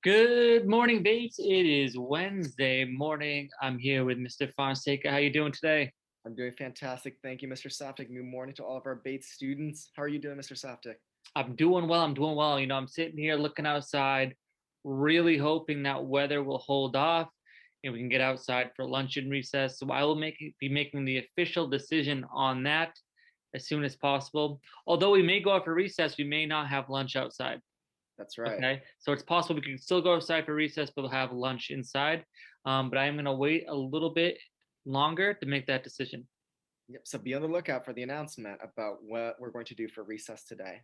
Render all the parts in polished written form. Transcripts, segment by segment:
Good morning, Bates. It is Wednesday morning. I'm here with Mr. Fonseca. How you doing today? I'm doing fantastic. Thank you, Mr. Softic. Good morning to all of our Bates students. How are you doing, Mr. Softic? I'm doing well. I'm doing well. I'm sitting here looking outside, really hoping that weather will hold off and we can get outside for lunch and recess. So I will be making the official decision on that as soon as possible. Although we may go out for recess, we may not have lunch outside. That's right. Okay, so it's possible we can still go outside for recess, but we'll have lunch inside. But I'm going to wait a little bit longer to make that decision. Yep. So be on the lookout for the announcement about what we're going to do for recess today.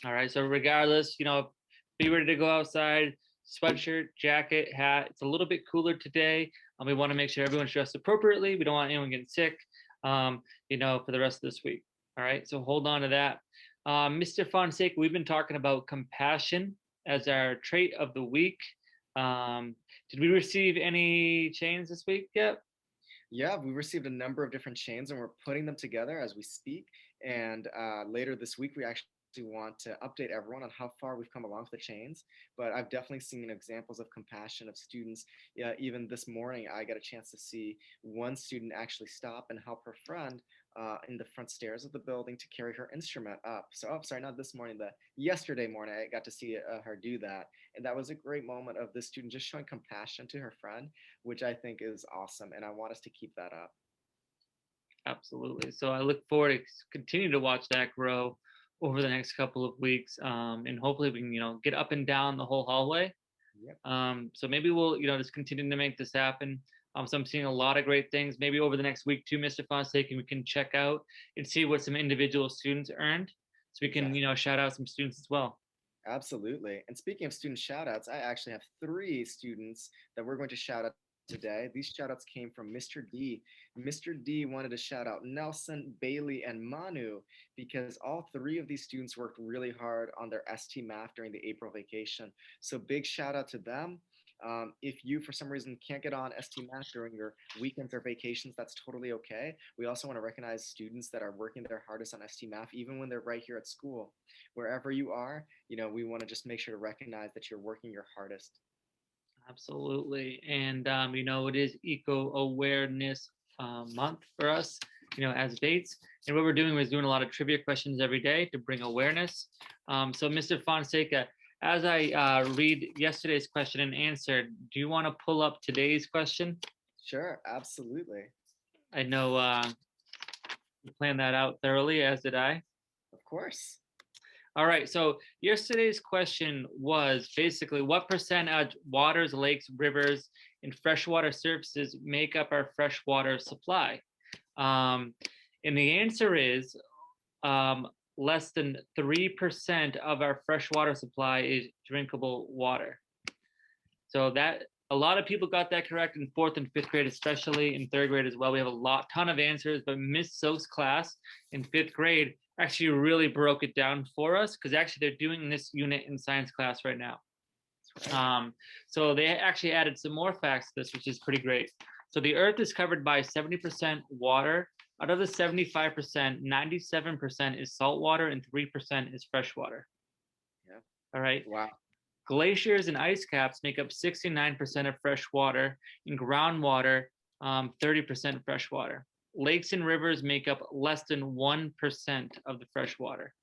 All right. So regardless, be ready to go outside. Sweatshirt, jacket, hat. It's a little bit cooler today. We want to make sure everyone's dressed appropriately. We don't want anyone getting sick. For the rest of this week. All right. So hold on to that. Mr. Fonseca, we've been talking about compassion as our trait of the week. Did we receive any chains this week yet? Yeah, we received a number of different chains and we're putting them together as we speak. And later this week, we actually want to update everyone on how far we've come along with the chains. But I've definitely seen examples of compassion of students. Yeah, even this morning, I got a chance to see one student actually stop and help her friend in the front stairs of the building to carry her instrument up. So, oh, sorry, not this morning, the yesterday morning, I got to see her do that. And that was a great moment of this student just showing compassion to her friend, which I think is awesome. And I want us to keep that up. Absolutely. So I look forward to continue to watch that grow over the next couple of weeks, and hopefully we can, get up and down the whole hallway. Yep. So maybe we'll, just continue to make this happen. So I'm seeing a lot of great things. Maybe over the next week too, Mr. Fonseca, we can check out and see what some individual students earned, so we can, Yes. shout out some students as well. Absolutely. And speaking of student shout outs, I actually have three students that we're going to shout out today. These shout outs came from Mr. D. Mr. D wanted to shout out Nelson, Bailey, and Manu because all three of these students worked really hard on their ST math during the April vacation. So big shout out to them. If you, for some reason, can't get on ST Math during your weekends or vacations, that's totally okay. We also want to recognize students that are working their hardest on ST Math, even when they're right here at school. Wherever you are, we want to just make sure to recognize that you're working your hardest. Absolutely. And, it is Eco Awareness Month for us, as Bates. And what we're doing is doing a lot of trivia questions every day to bring awareness. So, Mr. Fonseca, as I read yesterday's question and answer, do you want to pull up today's question? Sure, absolutely. I know you planned that out thoroughly, as did I. Of course. All right. So yesterday's question was basically what percentage waters, lakes, rivers, and freshwater surfaces make up our freshwater supply? Um, and the answer is less than 3% of our freshwater supply is drinkable water. So that a lot of people got that correct in fourth and fifth grade, especially in third grade as well. We have a ton of answers, but Miss So's class in fifth grade actually really broke it down for us because actually they're doing this unit in science class right now. Right. So they actually added some more facts to this, which is pretty great. So the Earth is covered by 70% water. Out of the 75%, 97% is salt water and 3% is fresh water. Yeah. All right. Wow. Glaciers and ice caps make up 69% of fresh water, and groundwater, 30% fresh water. Lakes and rivers make up less than 1% of the fresh water.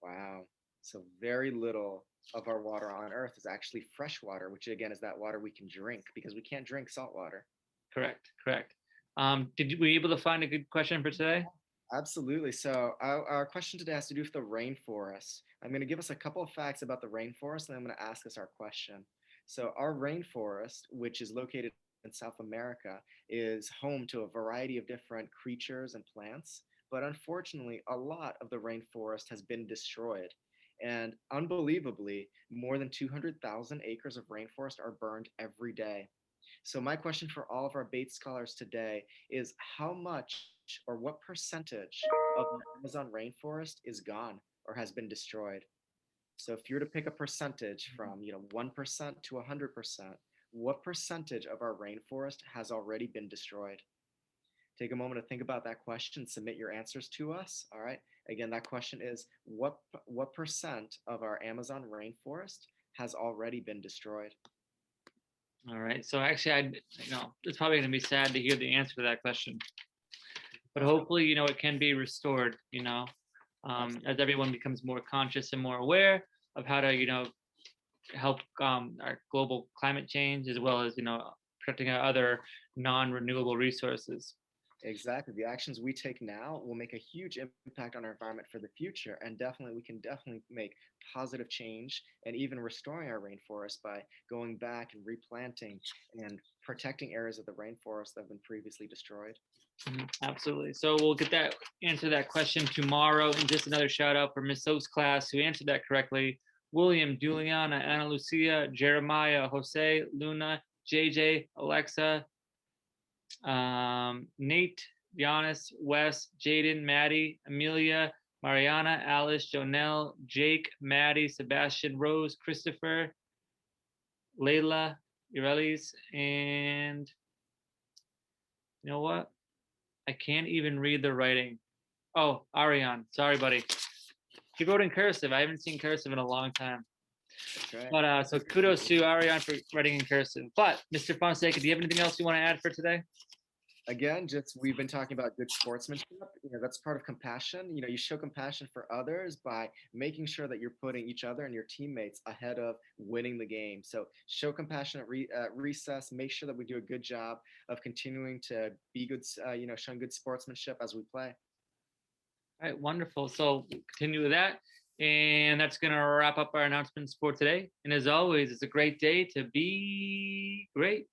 Wow. So very little of our water on Earth is actually fresh water, which again is that water we can drink because we can't drink salt water. Correct, correct. Were you able to find a good question for today? Absolutely. So our question today has to do with the rainforest. I'm going to give us a couple of facts about the rainforest, and then I'm going to ask us our question. So our rainforest, which is located in South America, is home to a variety of different creatures and plants. But unfortunately, a lot of the rainforest has been destroyed. And unbelievably, more than 200,000 acres of rainforest are burned every day. So my question for all of our Bates scholars today is how much or what percentage of the Amazon rainforest is gone or has been destroyed? So if you were to pick a percentage from, 1% to 100%, what percentage of our rainforest has already been destroyed? Take a moment to think about that question, submit your answers to us, all right? Again, that question is what percent of our Amazon rainforest has already been destroyed? All right. So actually, it's probably going to be sad to hear the answer to that question, but hopefully, it can be restored. As everyone becomes more conscious and more aware of how to, help our global climate change, as well as protecting our other non-renewable resources. Exactly. The actions we take now will make a huge impact on our environment for the future. And definitely, we can definitely make positive change and even restoring our rainforest by going back and replanting and protecting areas of the rainforest that have been previously destroyed. Absolutely. So we'll answer that question tomorrow. And just another shout out for Miss Oak's class who answered that correctly. William, Juliana, Ana Lucia, Jeremiah, Jose, Luna, JJ, Alexa, Nate, Giannis, Wes, Jaden, Maddie, Amelia, Mariana, Alice, Jonelle, Jake, Maddie, Sebastian, Rose, Christopher, Layla, Irelis, and you know what? I can't even read the writing. Oh, Ariane. Sorry, buddy. He wrote in cursive. I haven't seen cursive in a long time. Right. But so kudos to Ariane for writing in cursive. But Mr. Fonseca, do you have anything else you want to add for today? Again, just we've been talking about good sportsmanship. That's part of compassion. You show compassion for others by making sure that you're putting each other and your teammates ahead of winning the game. So show compassion at recess. Make sure that we do a good job of continuing to be good, showing good sportsmanship as we play. All right, wonderful. So we'll continue with that. And that's going to wrap up our announcements for today. And as always, it's a great day to be great.